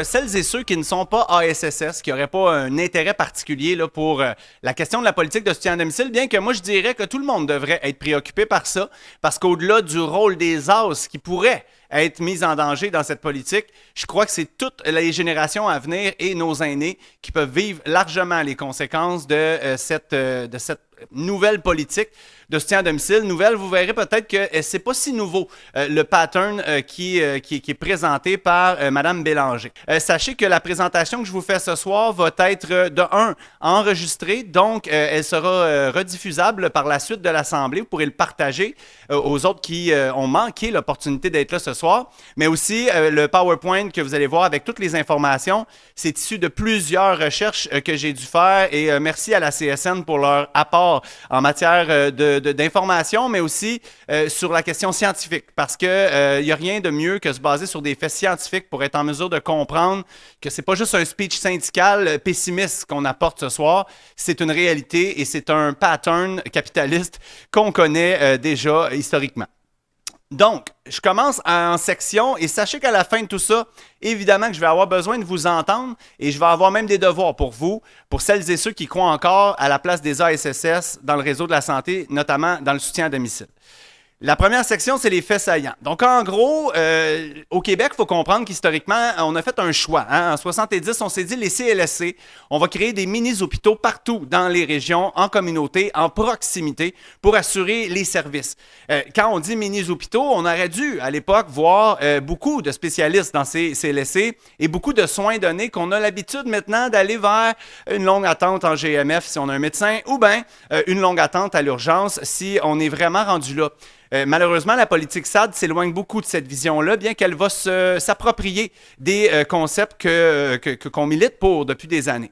celles et ceux qui ne sont pas ASSS, qui n'auraient pas un intérêt particulier là, pour la question de la politique de soutien à domicile, bien que moi je dirais que tout le monde devrait être préoccupé par ça, parce qu'au-delà du rôle des AS qui pourraient être mis en danger dans cette politique, je crois que c'est toutes les générations à venir et nos aînés qui peuvent vivre largement les conséquences de cette nouvelle politique de soutien à domicile. Nouvelle, vous verrez peut-être que c'est pas si nouveau le pattern qui est présenté par Mme Bélanger. Sachez que la présentation que je vous fais ce soir va être de un enregistrée, donc elle sera rediffusable par la suite de l'Assemblée. Vous pourrez le partager aux autres qui ont manqué l'opportunité d'être là ce soir, mais aussi le PowerPoint que vous allez voir avec toutes les informations, c'est issu de plusieurs recherches que j'ai dû faire et merci à la CSN pour leur apport en matière d'information, mais aussi sur la question scientifique, parce que il n'y a rien de mieux que se baser sur des faits scientifiques pour être en mesure de comprendre que c'est pas juste un speech syndical pessimiste qu'on apporte ce soir, c'est une réalité et c'est un pattern capitaliste qu'on connaît déjà historiquement. Donc, je commence en section et sachez qu'à la fin de tout ça, évidemment que je vais avoir besoin de vous entendre et je vais avoir même des devoirs pour vous, pour celles et ceux qui croient encore à la place des ASSS dans le réseau de la santé, notamment dans le soutien à domicile. La première section, c'est les faits saillants. Donc, en gros, au Québec, il faut comprendre qu'historiquement, on a fait un choix. Hein? En 70, on s'est dit, les CLSC, on va créer des mini-hôpitaux partout dans les régions, en communauté, en proximité, pour assurer les services. Quand on dit mini-hôpitaux, on aurait dû, à l'époque, voir beaucoup de spécialistes dans ces CLSC et beaucoup de soins donnés qu'on a l'habitude maintenant d'aller vers une longue attente en GMF si on a un médecin, ou bien une longue attente à l'urgence si on est vraiment rendu là. Malheureusement, la politique SAD s'éloigne beaucoup de cette vision-là, bien qu'elle va s'approprier des concepts qu'on milite pour depuis des années.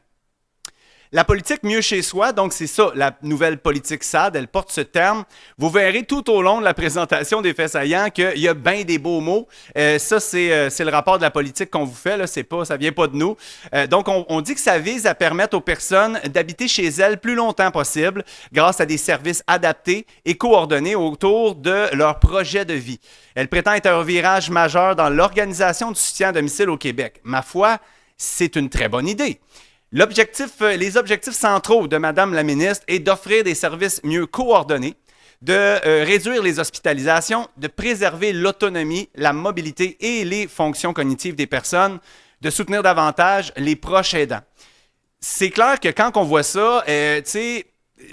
La politique mieux chez soi, donc c'est ça, la nouvelle politique SAD, elle porte ce terme. Vous verrez tout au long de la présentation des faits saillants qu'il y a bien des beaux mots. Ça, c'est le rapport de la politique qu'on vous fait, là, ça vient pas de nous. Donc, on dit que ça vise à permettre aux personnes d'habiter chez elles plus longtemps possible grâce à des services adaptés et coordonnés autour de leur projet de vie. Elle prétend être un virage majeur dans l'organisation du soutien à domicile au Québec. Ma foi, c'est une très bonne idée. Les objectifs centraux de Mme la ministre est d'offrir des services mieux coordonnés, de réduire les hospitalisations, de préserver l'autonomie, la mobilité et les fonctions cognitives des personnes, de soutenir davantage les proches aidants. C'est clair que quand on voit ça, tu sais,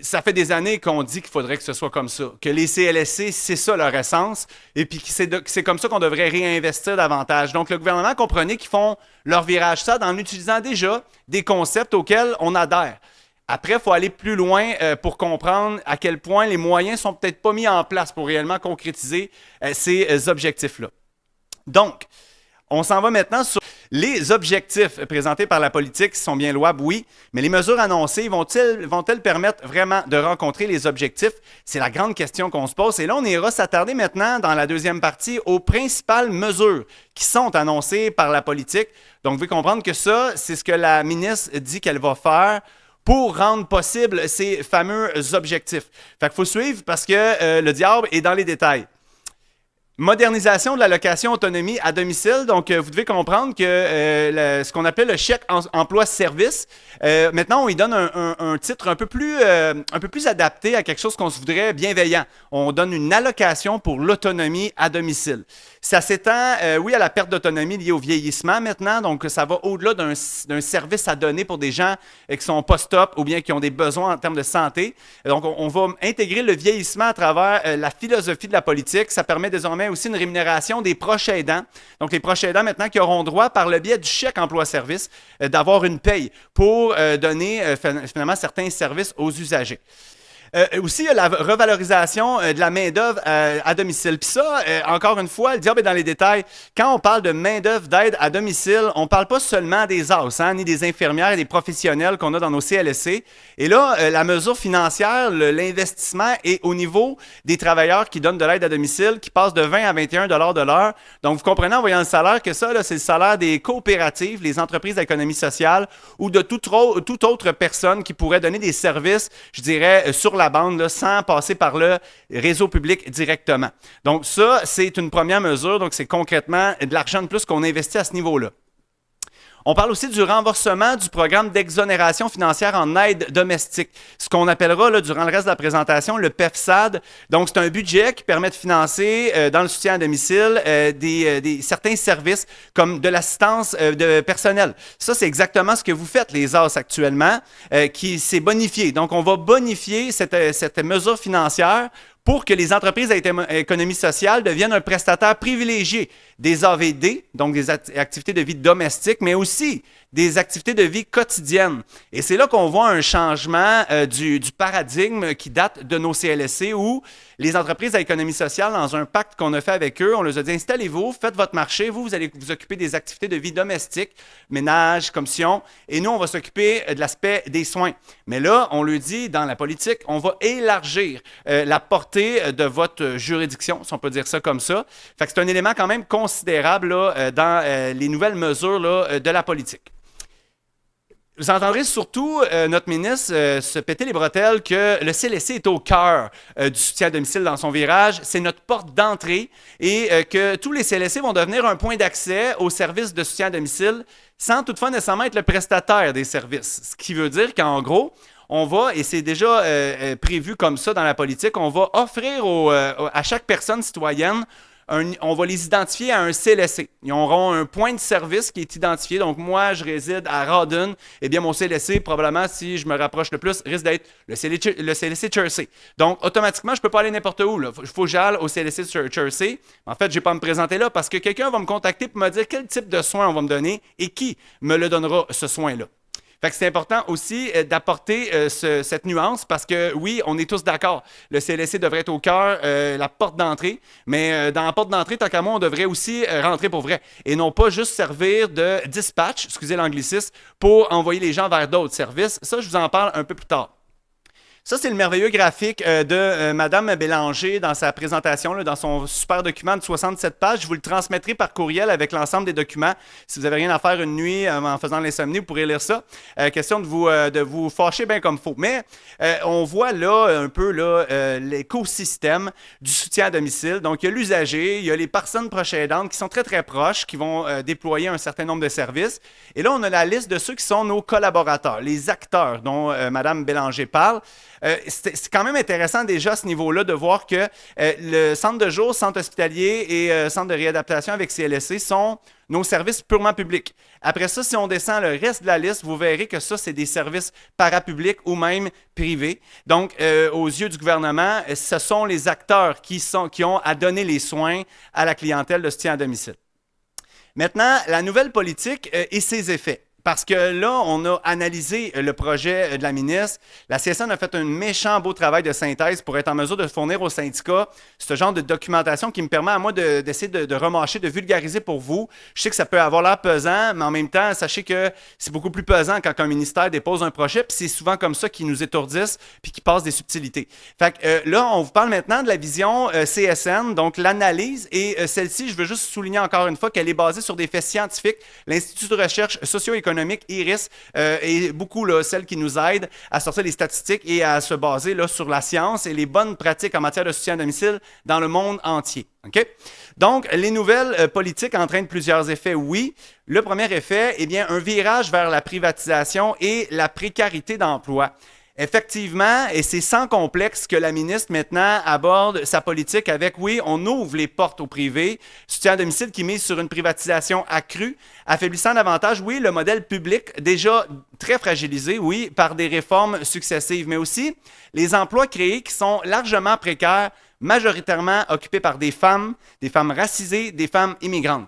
ça fait des années qu'on dit qu'il faudrait que ce soit comme ça, que les CLSC, c'est ça leur essence, et puis que c'est comme ça qu'on devrait réinvestir davantage. Donc, le gouvernement comprenait qu'ils font leur virage ça en utilisant déjà des concepts auxquels on adhère. Après, il faut aller plus loin pour comprendre à quel point les moyens sont peut-être pas mis en place pour réellement concrétiser ces objectifs-là. Donc, on s'en va maintenant sur les objectifs présentés par la politique qui sont bien louables, oui, mais les mesures annoncées vont-elles permettre vraiment de rencontrer les objectifs? C'est la grande question qu'on se pose. Et là, on ira s'attarder maintenant dans la deuxième partie aux principales mesures qui sont annoncées par la politique. Donc, vous pouvez comprendre que ça, c'est ce que la ministre dit qu'elle va faire pour rendre possible ces fameux objectifs. Fait qu'il faut suivre parce que le diable est dans les détails. Modernisation de la location autonomie à domicile. Donc, vous devez comprendre que ce qu'on appelle le chèque emploi-service, maintenant, on lui donne un titre un peu plus adapté à quelque chose qu'on se voudrait bienveillant. On donne une allocation pour l'autonomie à domicile. Ça s'étend, oui, à la perte d'autonomie liée au vieillissement maintenant. Donc, ça va au-delà d'un service à donner pour des gens qui sont post-op ou bien qui ont des besoins en termes de santé. Donc, on va intégrer le vieillissement à travers la philosophie de la politique. Ça permet désormais aussi une rémunération des proches aidants. Donc, les proches aidants, maintenant, qui auront droit, par le biais du chèque emploi-service, d'avoir une paye pour donner, finalement, certains services aux usagers. Aussi, il y a la revalorisation de la main-d'œuvre à domicile. Puis ça, encore une fois, le diable est dans les détails. Quand on parle de main-d'œuvre d'aide à domicile, on ne parle pas seulement des AS, ni des infirmières et des professionnels qu'on a dans nos CLSC. Et là, la mesure financière, l'investissement est au niveau des travailleurs qui donnent de l'aide à domicile, qui passe de 20 à 21 $ de l'heure. Donc, vous comprenez en voyant le salaire que ça, là, c'est le salaire des coopératives, les entreprises d'économie sociale ou de toute autre personne qui pourrait donner des services, je dirais, sur la bande là, sans passer par le réseau public directement. Donc ça, c'est une première mesure. Donc c'est concrètement de l'argent de plus qu'on investit à ce niveau-là. On parle aussi du renforcement du programme d'exonération financière en aide domestique, ce qu'on appellera là, durant le reste de la présentation le PEFSAD. Donc, c'est un budget qui permet de financer dans le soutien à domicile certains services comme de l'assistance de personnel. Ça, c'est exactement ce que vous faites, les AS actuellement, qui s'est bonifié. Donc, on va bonifier cette mesure financière pour que les entreprises à économie sociale deviennent un prestataire privilégié des AVD, donc des activités de vie domestique, mais aussi des activités de vie quotidiennes. Et c'est là qu'on voit un changement du paradigme qui date de nos CLSC où les entreprises à économie sociale, dans un pacte qu'on a fait avec eux, on leur a dit installez-vous, faites votre marché, vous allez vous occuper des activités de vie domestique, ménage, commission, et nous, on va s'occuper de l'aspect des soins. Mais là, on lui dit dans la politique, on va élargir la portée de votre juridiction, si on peut dire ça comme ça. Fait que c'est un élément quand même considérable là, dans les nouvelles mesures là, de la politique. Vous entendrez surtout notre ministre se péter les bretelles que le CLSC est au cœur du soutien à domicile dans son virage. C'est notre porte d'entrée et que tous les CLSC vont devenir un point d'accès aux services de soutien à domicile sans toutefois nécessairement être le prestataire des services. Ce qui veut dire qu'en gros, on va, et c'est déjà prévu comme ça dans la politique, on va offrir à chaque personne citoyenne on va les identifier à un CLSC. Ils auront un point de service qui est identifié. Donc, moi, je réside à Rawdon. Eh bien, mon CLSC, probablement, si je me rapproche le plus, risque d'être le CLSC Chersey. Donc, automatiquement, je ne peux pas aller n'importe où. Il faut que j'aille au CLSC Chersey. En fait, je ne vais pas me présenter là parce que quelqu'un va me contacter pour me dire quel type de soin on va me donner et qui me le donnera, ce soin-là. Fait que c'est important aussi d'apporter cette nuance parce que oui, on est tous d'accord. Le CLSC devrait être au cœur, la porte d'entrée, mais dans la porte d'entrée, tant qu'à moi, on devrait aussi rentrer pour vrai et non pas juste servir de dispatch, excusez l'anglicisme, pour envoyer les gens vers d'autres services. Ça, je vous en parle un peu plus tard. Ça, c'est le merveilleux graphique de Mme Bélanger dans sa présentation, là, dans son super document de 67 pages. Je vous le transmettrai par courriel avec l'ensemble des documents. Si vous n'avez rien à faire une nuit en faisant l'insomnie, vous pourrez lire ça. Question de vous fâcher bien comme il faut. Mais on voit là un peu l'écosystème du soutien à domicile. Donc, il y a l'usager, il y a les personnes proches aidantes qui sont très, très proches, qui vont déployer un certain nombre de services. Et là, on a la liste de ceux qui sont nos collaborateurs, les acteurs dont Mme Bélanger parle. C'est quand même intéressant déjà à ce niveau-là de voir que le centre de jour, centre hospitalier et centre de réadaptation avec CLSC sont nos services purement publics. Après ça, si on descend le reste de la liste, vous verrez que ça, c'est des services parapublics ou même privés. Donc, aux yeux du gouvernement, ce sont les acteurs qui ont à donner les soins à la clientèle de soutien à domicile. Maintenant, la nouvelle politique et ses effets. Parce que là, on a analysé le projet de la ministre. La CSN a fait un méchant beau travail de synthèse pour être en mesure de fournir aux syndicats ce genre de documentation qui me permet à moi d'essayer de remâcher, de vulgariser pour vous. Je sais que ça peut avoir l'air pesant, mais en même temps, sachez que c'est beaucoup plus pesant quand un ministère dépose un projet, puis c'est souvent comme ça qu'ils nous étourdissent puis qu'ils passent des subtilités. Fait que là, on vous parle maintenant de la vision CSN, donc l'analyse, et celle-ci, je veux juste souligner encore une fois qu'elle est basée sur des faits scientifiques. L'Institut de recherche socio-économique IRIS est beaucoup là, celle qui nous aide à sortir les statistiques et à se baser là, sur la science et les bonnes pratiques en matière de soutien à domicile dans le monde entier. Okay? Donc, les nouvelles politiques entraînent plusieurs effets, oui. Le premier effet, eh bien, un virage vers la privatisation et la précarité d'emploi. Effectivement, et c'est sans complexe que la ministre maintenant aborde sa politique avec, oui, on ouvre les portes au privé, soutien à domicile qui mise sur une privatisation accrue, affaiblissant davantage, oui, le modèle public déjà très fragilisé, oui, par des réformes successives, mais aussi les emplois créés qui sont largement précaires, majoritairement occupés par des femmes racisées, des femmes immigrantes.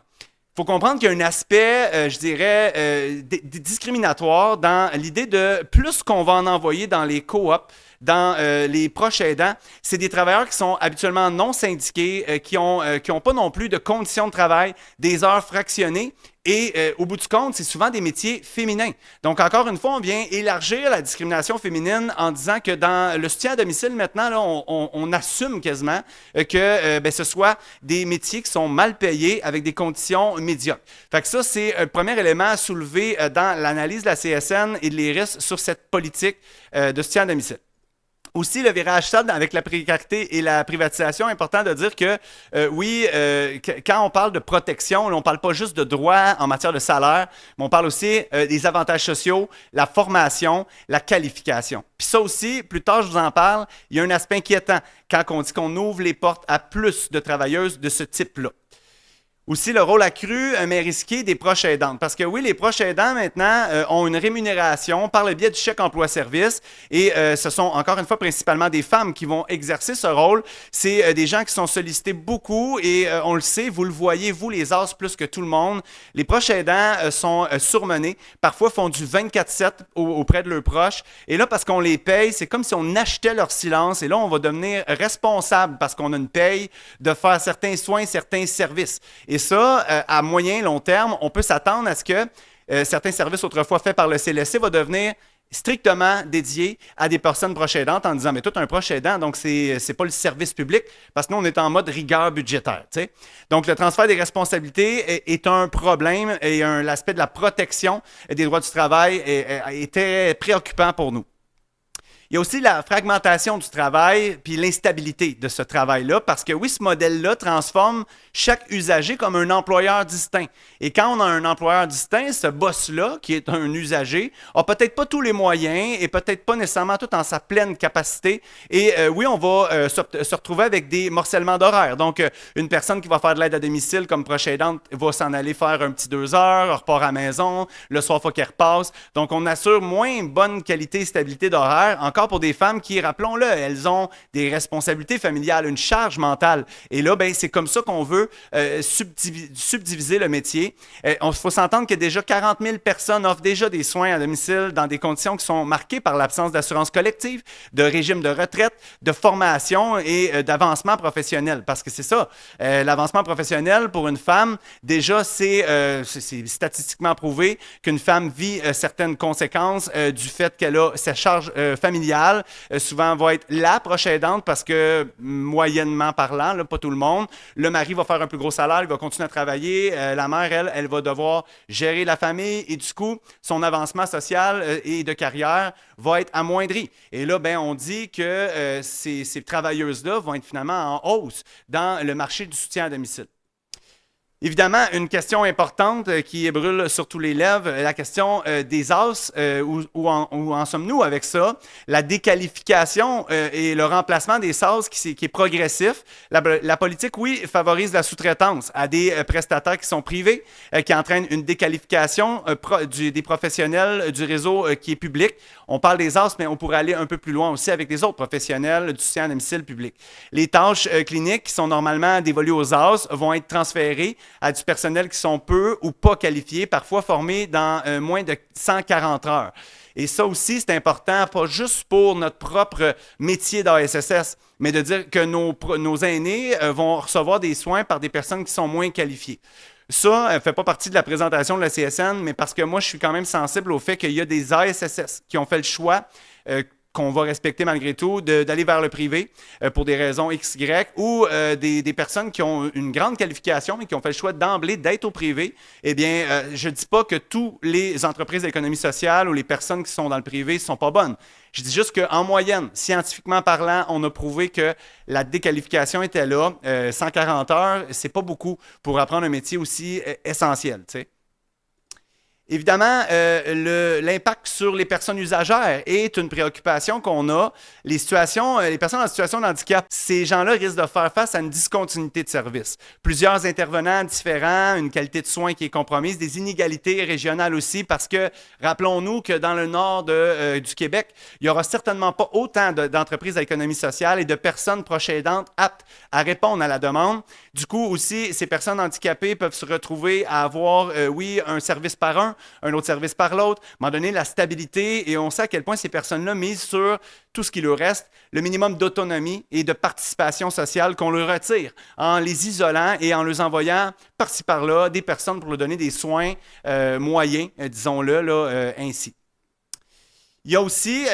Il faut comprendre qu'il y a un aspect, je dirais, discriminatoire dans l'idée de plus qu'on va en envoyer dans les coops, dans les proches aidants, c'est des travailleurs qui sont habituellement non syndiqués, qui ont pas non plus de conditions de travail, des heures fractionnées. Et au bout du compte, c'est souvent des métiers féminins. Donc, encore une fois, on vient élargir la discrimination féminine en disant que dans le soutien à domicile, maintenant, là, on assume quasiment que ce soit des métiers qui sont mal payés avec des conditions médiocres. Fait que ça, c'est un premier élément à soulever dans l'analyse de la CSN et de l'IRIS sur cette politique de soutien à domicile. Aussi, le virage stable avec la précarité et la privatisation, important de dire que oui, quand on parle de protection, on ne parle pas juste de droits en matière de salaire, mais on parle aussi des avantages sociaux, la formation, la qualification. Puis ça aussi, plus tard je vous en parle, il y a un aspect inquiétant quand on dit qu'on ouvre les portes à plus de travailleuses de ce type-là. Aussi, le rôle accru, mais risqué des proches aidants. Parce que oui, les proches aidants, maintenant, ont une rémunération par le biais du chèque emploi-service. Et ce sont, encore une fois, principalement des femmes qui vont exercer ce rôle. C'est des gens qui sont sollicités beaucoup et on le sait, vous le voyez, vous, les as plus que tout le monde. Les proches aidants sont surmenés. Parfois, font du 24/7 auprès de leurs proches. Et là, parce qu'on les paye, c'est comme si on achetait leur silence. Et là, on va devenir responsable parce qu'on a une paye de faire certains soins, certains services. Et ça, à moyen, long terme, on peut s'attendre à ce que certains services autrefois faits par le CLSC vont devenir strictement dédiés à des personnes proches aidantes en disant, mais toi, tu es un proche aidant, donc c'est pas le service public, parce que nous, on est en mode rigueur budgétaire. T'sais. Donc, le transfert des responsabilités est un problème et l'aspect de la protection des droits du travail était préoccupant pour nous. Il y a aussi la fragmentation du travail puis l'instabilité de ce travail-là, parce que oui, ce modèle-là transforme chaque usager comme un employeur distinct. Et quand on a un employeur distinct, ce boss-là, qui est un usager, a peut-être pas tous les moyens et peut-être pas nécessairement tout en sa pleine capacité. Et oui, on va se retrouver avec des morcellements d'horaires. Donc, une personne qui va faire de l'aide à domicile comme proche aidante va s'en aller faire un petit 2 heures, repart à la maison, le soir, il faut qu'elle repasse. Donc, on assure moins bonne qualité et stabilité d'horaire, encore pour des femmes qui, rappelons-le, elles ont des responsabilités familiales, une charge mentale. Et là, ben, c'est comme ça qu'on veut subdiviser le métier. Il faut s'entendre que déjà 40 000 personnes offrent déjà des soins à domicile dans des conditions qui sont marquées par l'absence d'assurance collective, de régime de retraite, de formation et d'avancement professionnel. Parce que c'est ça, l'avancement professionnel pour une femme, déjà, c'est statistiquement prouvé qu'une femme vit certaines conséquences du fait qu'elle a sa charge familiale. Souvent, va être la proche aidante parce que, moyennement parlant, là, pas tout le monde, le mari va faire un plus gros salaire, il va continuer à travailler. La mère, elle va devoir gérer la famille et du coup, son avancement social et de carrière va être amoindri. Et là, ben, on dit que ces travailleuses-là vont être finalement en hausse dans le marché du soutien à domicile. Évidemment, une question importante qui brûle sur tous les lèvres, la question des as, où en sommes-nous avec ça? La déqualification et le remplacement des as qui est progressif. La politique, oui, favorise la sous-traitance à des prestataires qui sont privés, qui entraînent une déqualification des professionnels du réseau qui est public. On parle des as, mais on pourrait aller un peu plus loin aussi avec les autres professionnels du soutien à domicile public. Les tâches cliniques qui sont normalement dévolues aux as vont être transférées à du personnel qui sont peu ou pas qualifiés, parfois formés dans moins de 140 heures. Et ça aussi, c'est important, pas juste pour notre propre métier d'ASSS, mais de dire que nos aînés vont recevoir des soins par des personnes qui sont moins qualifiées. Ça ne fait pas partie de la présentation de la CSN, mais parce que moi, je suis quand même sensible au fait qu'il y a des ASSS qui ont fait le choix qu'on va respecter malgré tout, d'aller vers le privé pour des raisons XY, ou des personnes qui ont une grande qualification mais qui ont fait le choix d'emblée d'être au privé. Eh bien, je ne dis pas que toutes les entreprises d'économie sociale ou les personnes qui sont dans le privé ne sont pas bonnes. Je dis juste qu'en moyenne, scientifiquement parlant, on a prouvé que la déqualification était là. 140 heures, c'est pas beaucoup pour apprendre un métier aussi essentiel, tu sais. Évidemment, l'impact sur les personnes usagères est une préoccupation qu'on a. Les personnes en situation de handicap, ces gens-là risquent de faire face à une discontinuité de service. Plusieurs intervenants différents, une qualité de soins qui est compromise, des inégalités régionales aussi, parce que rappelons-nous que dans le nord du Québec, il n'y aura certainement pas autant d'entreprises à économie sociale et de personnes proches aidantes aptes à répondre à la demande. Du coup, aussi, ces personnes handicapées peuvent se retrouver à avoir, oui, un service par un autre service par l'autre, à un moment donné, la stabilité, et on sait à quel point ces personnes-là misent sur tout ce qui leur reste, le minimum d'autonomie et de participation sociale qu'on leur retire en les isolant et en leur envoyant par-ci par-là des personnes pour leur donner des soins moyens, disons-le, là, ainsi. Il y a aussi,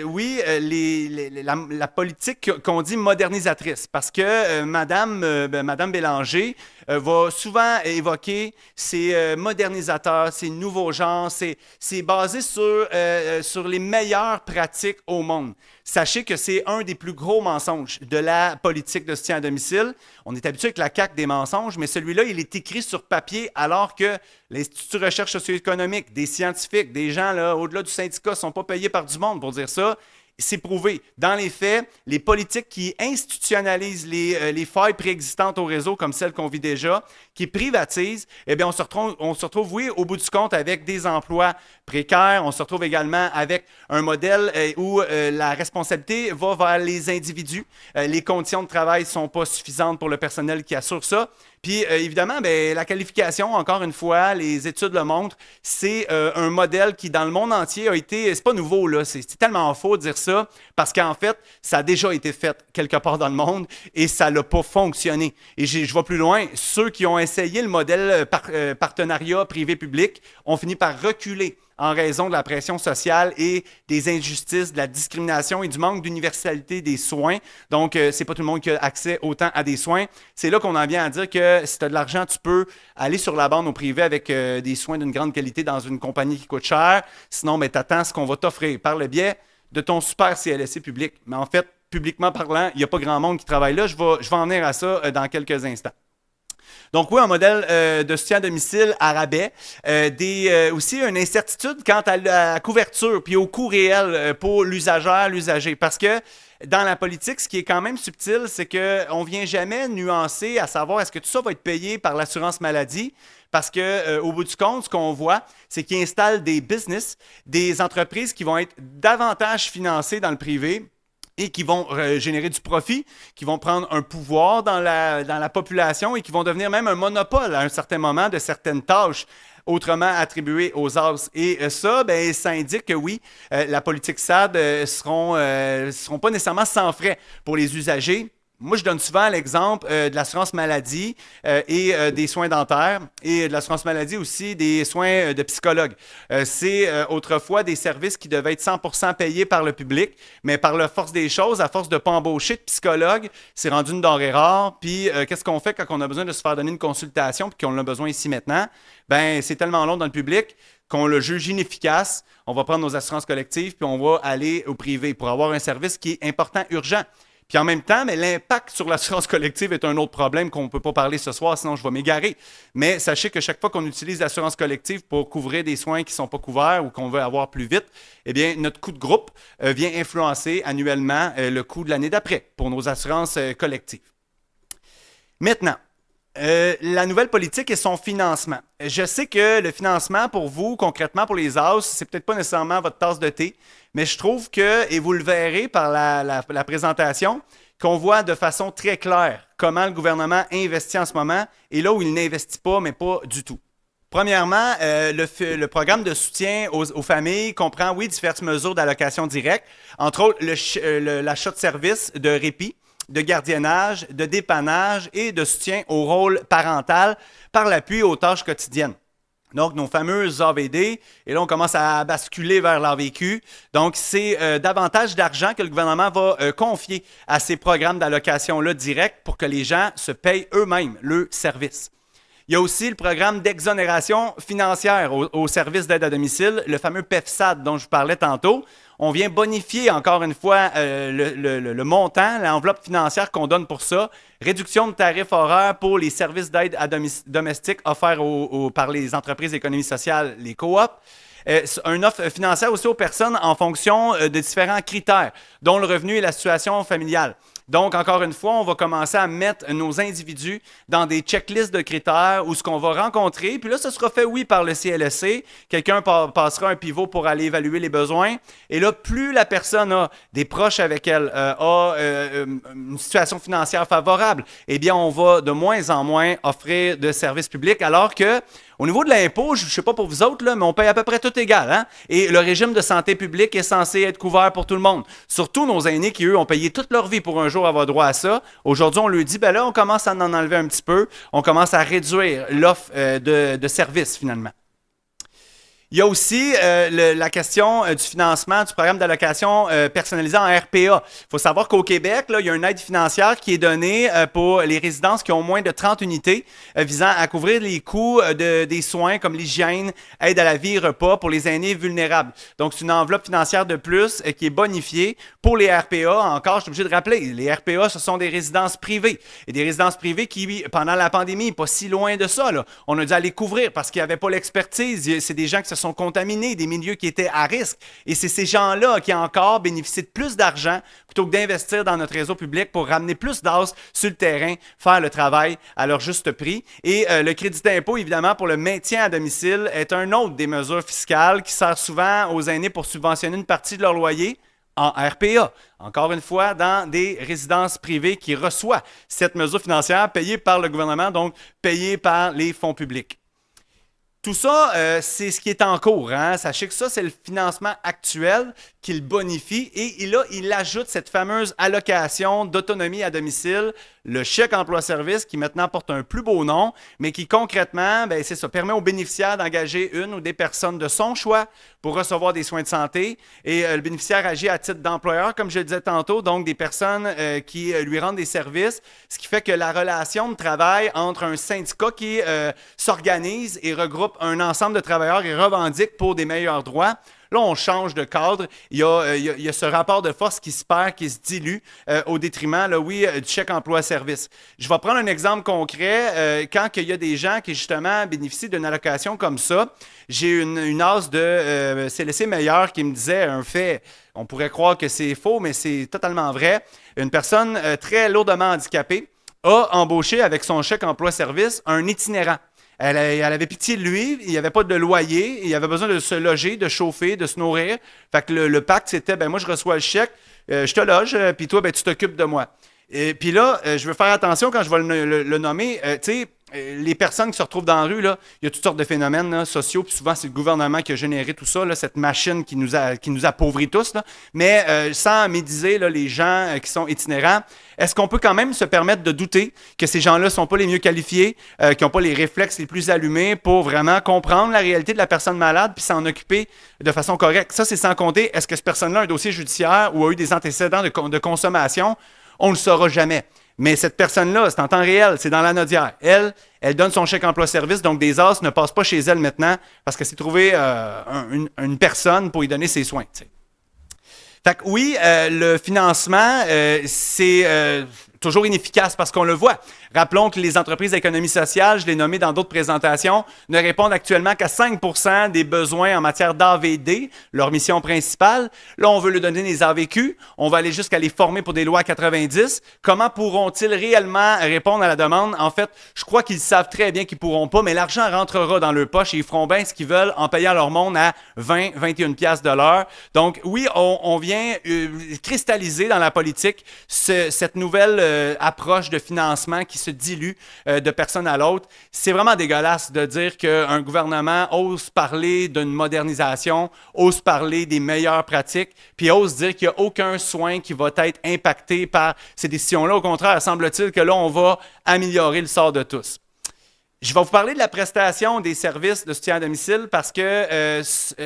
oui, la politique qu'on dit modernisatrice, parce que Madame Bélanger va souvent évoquer ces modernisateurs, ces nouveaux genres. C'est basé sur les meilleures pratiques au monde. Sachez que c'est un des plus gros mensonges de la politique de soutien à domicile. On est habitué avec la CAQ des mensonges, mais celui-là, il est écrit sur papier alors que l'Institut de recherche socio-économique, des scientifiques, des gens là, au-delà du syndicat ne sont pas payés par du monde pour dire ça. C'est prouvé. Dans les faits, les politiques qui institutionnalisent les failles préexistantes au réseau, comme celles qu'on vit déjà, qui privatisent, eh bien, on se retrouve, oui, au bout du compte, avec des emplois précaires. On se retrouve également avec un modèle où la responsabilité va vers les individus. Les conditions de travail ne sont pas suffisantes pour le personnel qui assure ça. Puis, évidemment, bien, la qualification, encore une fois, les études le montrent, c'est un modèle qui, dans le monde entier, a été... C'est pas nouveau, là. C'est tellement faux de dire ça, parce qu'en fait, ça a déjà été fait quelque part dans le monde et ça n'a pas fonctionné. Et je vais plus loin. Ceux qui ont essayé le modèle partenariat privé-public ont fini par reculer en raison de la pression sociale et des injustices, de la discrimination et du manque d'universalité des soins. Donc, c'est pas tout le monde qui a accès autant à des soins. C'est là qu'on en vient à dire que si tu as de l'argent, tu peux aller sur la bande au privé avec des soins d'une grande qualité dans une compagnie qui coûte cher. Sinon, tu attends ce qu'on va t'offrir par le biais de ton super CLSC public. Mais en fait, publiquement parlant, il n'y a pas grand monde qui travaille là. Je vais en venir à ça dans quelques instants. Donc oui, un modèle de soutien à domicile à rabais. Aussi une incertitude quant à la couverture puis au coût réel pour l'usager. Parce que dans la politique, ce qui est quand même subtil, c'est qu'on ne vient jamais nuancer à savoir est-ce que tout ça va être payé par l'assurance maladie. Parce qu'au bout du compte, ce qu'on voit, c'est qu'ils installent des business, des entreprises qui vont être davantage financées dans le privé et qui vont générer du profit, qui vont prendre un pouvoir dans la population et qui vont devenir même un monopole à un certain moment de certaines tâches autrement attribuées aux AS. Et ça, ben, ça indique que oui, la politique SAD ne seront pas nécessairement sans frais pour les usagers. Moi, je donne souvent l'exemple de l'assurance maladie et des soins dentaires et de l'assurance maladie aussi des soins de psychologue. C'est autrefois des services qui devaient être 100% payés par le public, mais par la force des choses, à force de ne pas embaucher de psychologue, c'est rendu une denrée rare. Puis, qu'est-ce qu'on fait quand on a besoin de se faire donner une consultation puis qu'on a besoin ici maintenant? Ben, c'est tellement long dans le public qu'on le juge inefficace. On va prendre nos assurances collectives puis on va aller au privé pour avoir un service qui est important, urgent. Puis en même temps, mais l'impact sur l'assurance collective est un autre problème qu'on ne peut pas parler ce soir, sinon je vais m'égarer. Mais sachez que chaque fois qu'on utilise l'assurance collective pour couvrir des soins qui ne sont pas couverts ou qu'on veut avoir plus vite, eh bien, notre coût de groupe vient influencer annuellement le coût de l'année d'après pour nos assurances collectives. Maintenant, la nouvelle politique et son financement. Je sais que le financement pour vous, concrètement pour les AS, c'est peut-être pas nécessairement votre tasse de thé, mais je trouve que, et vous le verrez par la présentation, qu'on voit de façon très claire comment le gouvernement investit en ce moment et là où il n'investit pas, mais pas du tout. Premièrement, le programme de soutien aux familles comprend, oui, diverses mesures d'allocation directe, entre autres l'achat de services de répit, de gardiennage, de dépannage et de soutien au rôle parental par l'appui aux tâches quotidiennes. Donc, nos fameuses AVD, et là, on commence à basculer vers l'AVQ. Donc, c'est davantage d'argent que le gouvernement va confier à ces programmes d'allocation-là directs pour que les gens se payent eux-mêmes le service. Il y a aussi le programme d'exonération financière au service d'aide à domicile, le fameux PEFSAD dont je vous parlais tantôt. On vient bonifier encore une fois le montant, l'enveloppe financière qu'on donne pour ça. Réduction de tarifs horaires pour les services d'aide à domestique offerts par les entreprises d'économie sociale, les coops. Une offre financière aussi aux personnes en fonction de différents critères, dont le revenu et la situation familiale. Donc, encore une fois, on va commencer à mettre nos individus dans des checklists de critères où ce qu'on va rencontrer, puis là, ce sera fait, oui, par le CLSC. Quelqu'un passera un pivot pour aller évaluer les besoins. Et là, plus la personne a des proches avec elle, a une situation financière favorable, eh bien, on va de moins en moins offrir de services publics, alors que au niveau de l'impôt, je ne sais pas pour vous autres, là, mais on paye à peu près tout égal. Hein? Et le régime de santé publique est censé être couvert pour tout le monde. Surtout nos aînés qui, eux, ont payé toute leur vie pour un jour avoir droit à ça. Aujourd'hui, on leur dit, ben là, on commence à en enlever un petit peu. On commence à réduire l'offre de services, finalement. Il y a aussi la question du financement du programme d'allocation personnalisé en RPA. Il faut savoir qu'au Québec, là, il y a une aide financière qui est donnée pour les résidences qui ont moins de 30 unités visant à couvrir les coûts des soins comme l'hygiène, aide à la vie et repas pour les aînés vulnérables. Donc, c'est une enveloppe financière de plus qui est bonifiée pour les RPA. Encore, je suis obligé de rappeler, les RPA, ce sont des résidences privées. Et des résidences privées qui, pendant la pandémie, pas si loin de ça, là, on a dû aller couvrir parce qu'il n'y avait pas l'expertise. C'est des gens qui se sont contaminés, des milieux qui étaient à risque. Et c'est ces gens-là qui encore bénéficient de plus d'argent plutôt que d'investir dans notre réseau public pour ramener plus d'as sur le terrain, faire le travail à leur juste prix. Et le crédit d'impôt, évidemment, pour le maintien à domicile est un autre des mesures fiscales qui sert souvent aux aînés pour subventionner une partie de leur loyer en RPA. Encore une fois, dans des résidences privées qui reçoivent cette mesure financière payée par le gouvernement, donc payée par les fonds publics. Tout ça, c'est ce qui est en cours. Hein? Sachez que ça, c'est le financement actuel qu'il bonifie et là, il ajoute cette fameuse allocation d'autonomie à domicile, le chèque emploi-service qui maintenant porte un plus beau nom, mais qui concrètement, ben, c'est ça, permet aux bénéficiaires d'engager une ou des personnes de son choix pour recevoir des soins de santé. Et le bénéficiaire agit à titre d'employeur, comme je le disais tantôt, donc des personnes qui lui rendent des services, ce qui fait que la relation de travail entre un syndicat qui s'organise et regroupe un ensemble de travailleurs et revendique pour des meilleurs droits. Là, on change de cadre. Il y a ce rapport de force qui se perd, qui se dilue au détriment, là, oui, du chèque emploi-service. Je vais prendre un exemple concret. Quand il y a des gens qui, justement, bénéficient d'une allocation comme ça, j'ai une as de CLC Meilleur qui me disait un fait. On pourrait croire que c'est faux, mais c'est totalement vrai. Une personne très lourdement handicapée a embauché avec son chèque emploi-service un itinérant. Elle avait pitié de lui, il n'y avait pas de loyer, il avait besoin de se loger, de chauffer, de se nourrir. Fait que le pacte, c'était, ben moi, je reçois le chèque, je te loge, puis toi, ben, tu t'occupes de moi. Et puis là, je veux faire attention quand je vais le nommer. Tu sais, les personnes qui se retrouvent dans la rue, là, il y a toutes sortes de phénomènes là, sociaux, puis souvent, c'est le gouvernement qui a généré tout ça, là, cette machine qui nous appauvrit tous. Là. Mais sans médiser là, les gens qui sont itinérants, est-ce qu'on peut quand même se permettre de douter que ces gens-là ne sont pas les mieux qualifiés, qui n'ont pas les réflexes les plus allumés pour vraiment comprendre la réalité de la personne malade puis s'en occuper de façon correcte? Ça, c'est sans compter, est-ce que cette personne-là a un dossier judiciaire ou a eu des antécédents de consommation? On ne le saura jamais. Mais cette personne-là, c'est en temps réel, c'est dans l'anodière. Elle donne son chèque emploi-service, donc des as ne passent pas chez elle maintenant parce qu'elle s'est trouvée une personne pour lui donner ses soins. T'sais. Fait que oui, le financement, c'est toujours inefficace parce qu'on le voit. Rappelons que les entreprises d'économie sociale, je l'ai nommé dans d'autres présentations, ne répondent actuellement qu'à 5% des besoins en matière d'AVD, leur mission principale. Là, on veut leur donner des AVQ, on va aller jusqu'à les former pour des lois 90. Comment pourront-ils réellement répondre à la demande? En fait, je crois qu'ils savent très bien qu'ils ne pourront pas, mais l'argent rentrera dans leur poche et ils feront bien ce qu'ils veulent en payant leur monde à 20, 21 piastres de l'heure. Donc oui, on vient cristalliser dans la politique cette nouvelle approche de financement qui se dilue de personne à l'autre. C'est vraiment dégueulasse de dire qu'un gouvernement ose parler d'une modernisation, ose parler des meilleures pratiques, puis ose dire qu'il n'y a aucun soin qui va être impacté par ces décisions-là. Au contraire, semble-t-il que là, on va améliorer le sort de tous. Je vais vous parler de la prestation des services de soutien à domicile parce que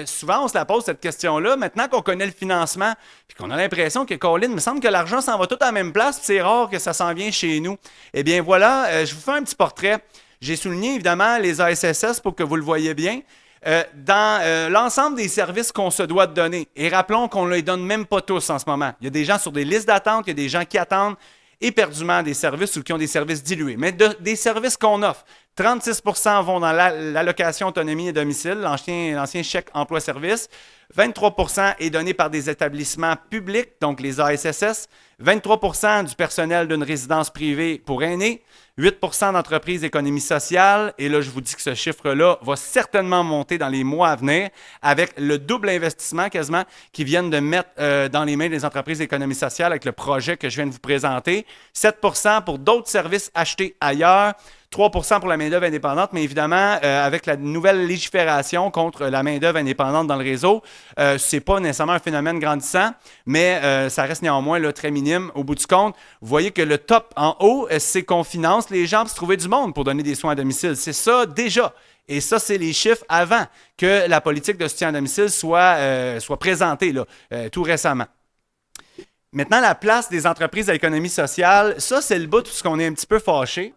souvent, on se la pose cette question-là. Maintenant qu'on connaît le financement puis qu'on a l'impression que, Colin, il me semble que l'argent s'en va tout à la même place puis c'est rare que ça s'en vient chez nous. Eh bien, voilà, je vous fais un petit portrait. J'ai souligné, évidemment, les ASSS pour que vous le voyez bien. Dans l'ensemble des services qu'on se doit de donner. Et rappelons qu'on ne les donne même pas tous en ce moment. Il y a des gens sur des listes d'attente, il y a des gens qui attendent éperdument des services ou qui ont des services dilués. Mais des services qu'on offre, 36% vont dans l'allocation autonomie et domicile, l'ancien chèque emploi-service. 23% est donné par des établissements publics, donc les ASSS. 23% du personnel d'une résidence privée pour aînés. 8% d'entreprises d'économie sociale. Et là, je vous dis que ce chiffre-là va certainement monter dans les mois à venir avec le double investissement quasiment qu'ils viennent de mettre dans les mains des entreprises d'économie sociale avec le projet que je viens de vous présenter. 7% pour d'autres services achetés ailleurs. 3% pour la main-d'œuvre indépendante, mais évidemment, avec la nouvelle légifération contre la main-d'œuvre indépendante dans le réseau, ce n'est pas nécessairement un phénomène grandissant, mais ça reste néanmoins là, très minime. Au bout du compte, vous voyez que le top en haut, c'est qu'on finance les gens pour se trouver du monde pour donner des soins à domicile. C'est ça déjà. Et ça, c'est les chiffres avant que la politique de soutien à domicile soit présentée, là, tout récemment. Maintenant, la place des entreprises à l'économie sociale, ça, c'est le bout où on est un petit peu fâché.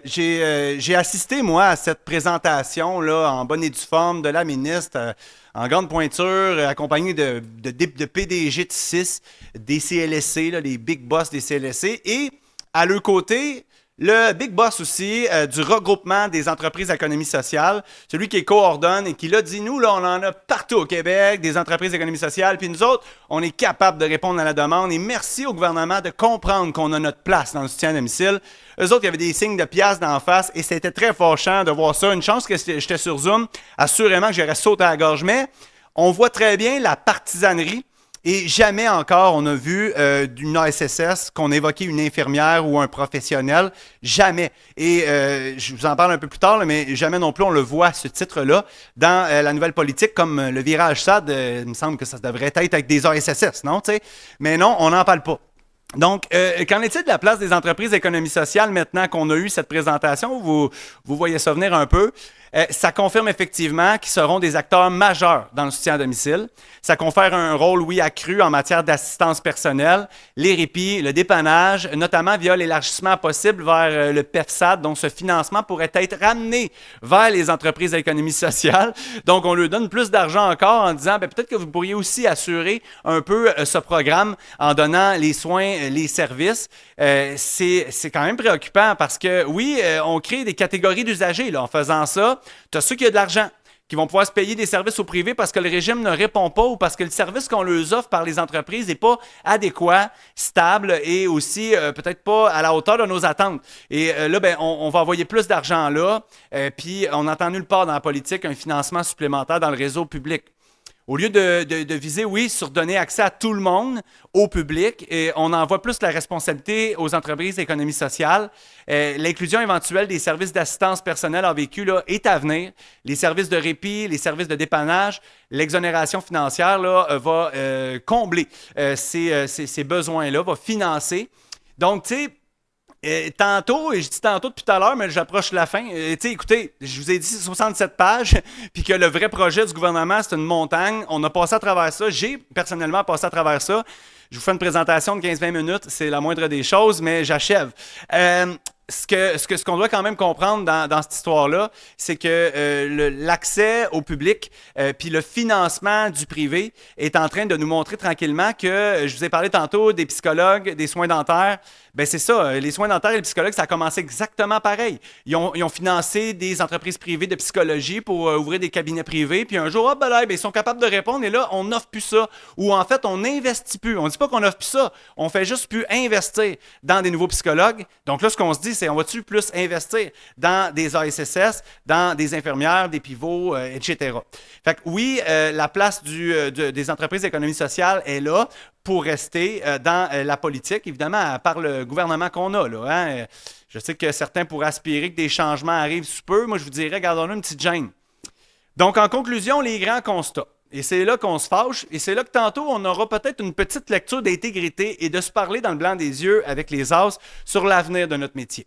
J'ai assisté, moi, à cette présentation-là, en bonne et due forme, de la ministre, en grande pointure, accompagnée de PDG de 6, des CLSC, là, les big boss des CLSC, et à leur côté, le big boss aussi du regroupement des entreprises à l'économie sociale, celui qui coordonne et qui l'a dit, nous, là, on en a partout au Québec, des entreprises d'économie sociale, puis nous autres, on est capable de répondre à la demande et merci au gouvernement de comprendre qu'on a notre place dans le soutien à domicile. Eux autres, il y avait des signes de pièces d'en face et c'était très fâchant de voir ça. Une chance que j'étais sur Zoom, assurément que j'aurais sauté à la gorge, mais on voit très bien la partisanerie. Et jamais encore on a vu d'une ASSS qu'on évoquait une infirmière ou un professionnel. Jamais. Et je vous en parle un peu plus tard, là, mais jamais non plus on le voit, ce titre-là, dans la nouvelle politique, comme le virage SAD. Il me semble que ça devrait être avec des ASSS, non? T'sais? Mais non, on n'en parle pas. Donc, qu'en est-il de la place des entreprises d'économie sociale maintenant qu'on a eu cette présentation? Vous voyez ça venir un peu. Ça confirme effectivement qu'ils seront des acteurs majeurs dans le soutien à domicile. Ça confère un rôle, oui, accru en matière d'assistance personnelle, les répits, le dépannage, notamment via l'élargissement possible vers le PEFSAD. Donc, ce financement pourrait être ramené vers les entreprises à l'économie sociale. Donc, on leur donne plus d'argent encore en disant, peut-être que vous pourriez aussi assurer un peu ce programme en donnant les soins, les services. C'est quand même préoccupant parce que, oui, on crée des catégories d'usagers là, en faisant ça. Tu as ceux qui ont de l'argent, qui vont pouvoir se payer des services au privé parce que le régime ne répond pas ou parce que le service qu'on leur offre par les entreprises n'est pas adéquat, stable et aussi peut-être pas à la hauteur de nos attentes. Et là, on va envoyer plus d'argent là, puis on n'entend nulle part dans la politique un financement supplémentaire dans le réseau public. Au lieu de viser, oui, sur donner accès à tout le monde, au public, et on envoie plus la responsabilité aux entreprises d'économie sociale. L'inclusion éventuelle des services d'assistance personnelle en vécu là, est à venir. Les services de répit, les services de dépannage, l'exonération financière là, va combler ces besoins-là, va financer. Donc, tu sais, tantôt, et je dis tantôt depuis tout à l'heure, mais j'approche la fin. Écoutez, je vous ai dit 67 pages, puis que le vrai projet du gouvernement, c'est une montagne. On a passé à travers ça. J'ai personnellement passé à travers ça. Je vous fais une présentation de 15-20 minutes. C'est la moindre des choses, mais j'achève. Ce qu'on doit quand même comprendre dans cette histoire-là, c'est que l'accès au public puis le financement du privé est en train de nous montrer tranquillement que, je vous ai parlé tantôt des psychologues, des soins dentaires, ben c'est ça, les soins dentaires et les psychologues, ça a commencé exactement pareil. Ils ont financé des entreprises privées de psychologie pour ouvrir des cabinets privés, puis un jour, hop, ben, ils sont capables de répondre, et là, on n'offre plus ça. Ou en fait, on n'investit plus. On ne dit pas qu'on n'offre plus ça, on fait juste plus investir dans des nouveaux psychologues. Donc là, ce qu'on se dit, c'est on va-tu plus investir dans des ASSS, dans des infirmières, des pivots, etc. Fait que oui, la place des entreprises d'économie sociale est là pour rester dans la politique, évidemment, par le gouvernement qu'on a. Là, hein. Je sais que certains pourraient aspirer que des changements arrivent sous peu. Moi, je vous dirais, gardons-nous une petite gêne. Donc, en conclusion, les grands constats. Et c'est là qu'on se fâche, et c'est là que tantôt, on aura peut-être une petite lecture d'intégrité et de se parler dans le blanc des yeux avec les as sur l'avenir de notre métier.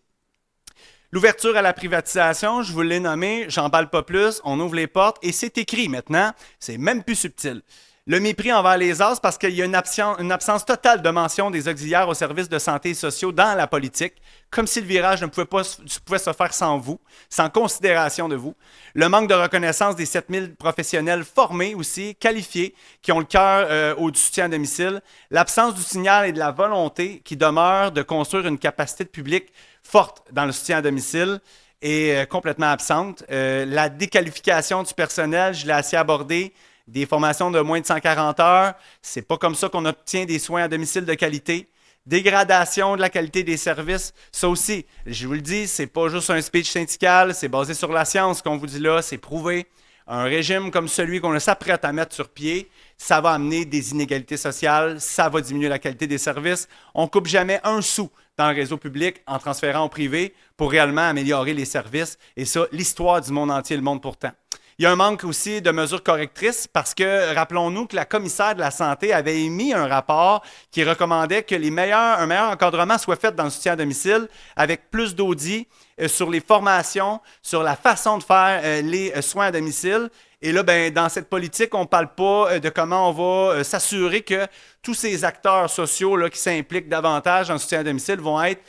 L'ouverture à la privatisation, je vous l'ai nommé, j'en parle pas plus, on ouvre les portes et c'est écrit maintenant, c'est même plus subtil. Le mépris envers les as parce qu'il y a une absence totale de mention des auxiliaires aux services de santé et sociaux dans la politique, comme si le virage ne pouvait se faire sans vous, sans considération de vous. Le manque de reconnaissance des 7000 professionnels formés aussi, qualifiés, qui ont le cœur au soutien à domicile. L'absence du signal et de la volonté qui demeure de construire une capacité de public forte dans le soutien à domicile est complètement absente. La déqualification du personnel, je l'ai assez abordé. Des formations de moins de 140 heures, c'est pas comme ça qu'on obtient des soins à domicile de qualité. Dégradation de la qualité des services, ça aussi, je vous le dis, c'est pas juste un speech syndical, c'est basé sur la science qu'on vous dit là, c'est prouvé. Un régime comme celui qu'on s'apprête à mettre sur pied, ça va amener des inégalités sociales, ça va diminuer la qualité des services. On ne coupe jamais un sou dans le réseau public en transférant au privé pour réellement améliorer les services. Et ça, l'histoire du monde entier le montre pourtant. Il y a un manque aussi de mesures correctrices parce que, rappelons-nous que la commissaire de la Santé avait émis un rapport qui recommandait que un meilleur encadrement soit fait dans le soutien à domicile avec plus d'audits sur les formations, sur la façon de faire les soins à domicile. Et là, ben, dans cette politique, on ne parle pas de comment on va s'assurer que tous ces acteurs sociaux là, qui s'impliquent davantage dans le soutien à domicile vont être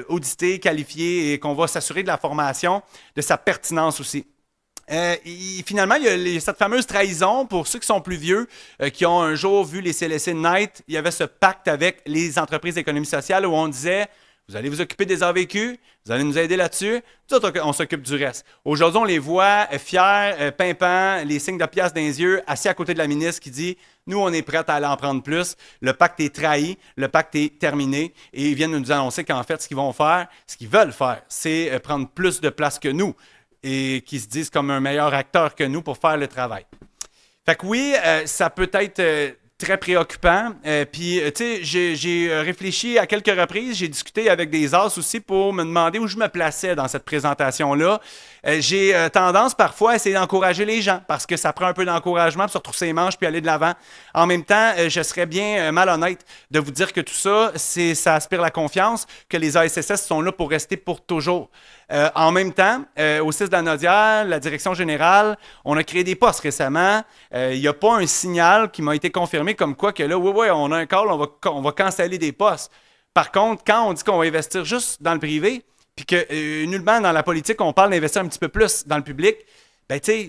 audités, qualifiés et qu'on va s'assurer de la formation, de sa pertinence aussi. Finalement, il y a cette fameuse trahison pour ceux qui sont plus vieux, qui ont un jour vu les CLSC Night. Il y avait ce pacte avec les entreprises d'économie sociale où on disait vous allez vous occuper des AVQ, vous allez nous aider là-dessus, tout on s'occupe du reste. Aujourd'hui, on les voit fiers, pimpants, les signes de pièce dans les yeux, assis à côté de la ministre qui dit nous, on est prêts à aller en prendre plus. Le pacte est trahi, le pacte est terminé et ils viennent nous annoncer qu'en fait, ce qu'ils vont faire, ce qu'ils veulent faire, c'est prendre plus de place que nous et qui se disent comme un meilleur acteur que nous pour faire le travail. Fait que oui, ça peut être très préoccupant. Puis, tu sais, j'ai réfléchi à quelques reprises, j'ai discuté avec des as aussi pour me demander où je me plaçais dans cette présentation-là. J'ai tendance parfois à essayer d'encourager les gens parce que ça prend un peu d'encouragement pour se retrousser les manches puis aller de l'avant. En même temps, je serais bien malhonnête de vous dire que tout ça, ça aspire la confiance, que les ASSS sont là pour rester pour toujours. En même temps, au CIS de la Naudière, la direction générale, on a créé des postes récemment. Il n'y a pas un signal qui m'a été confirmé comme quoi que là, oui, on a un call, on va canceller des postes. Par contre, quand on dit qu'on va investir juste dans le privé, puis que nullement dans la politique, on parle d'investir un petit peu plus dans le public, ben tu sais,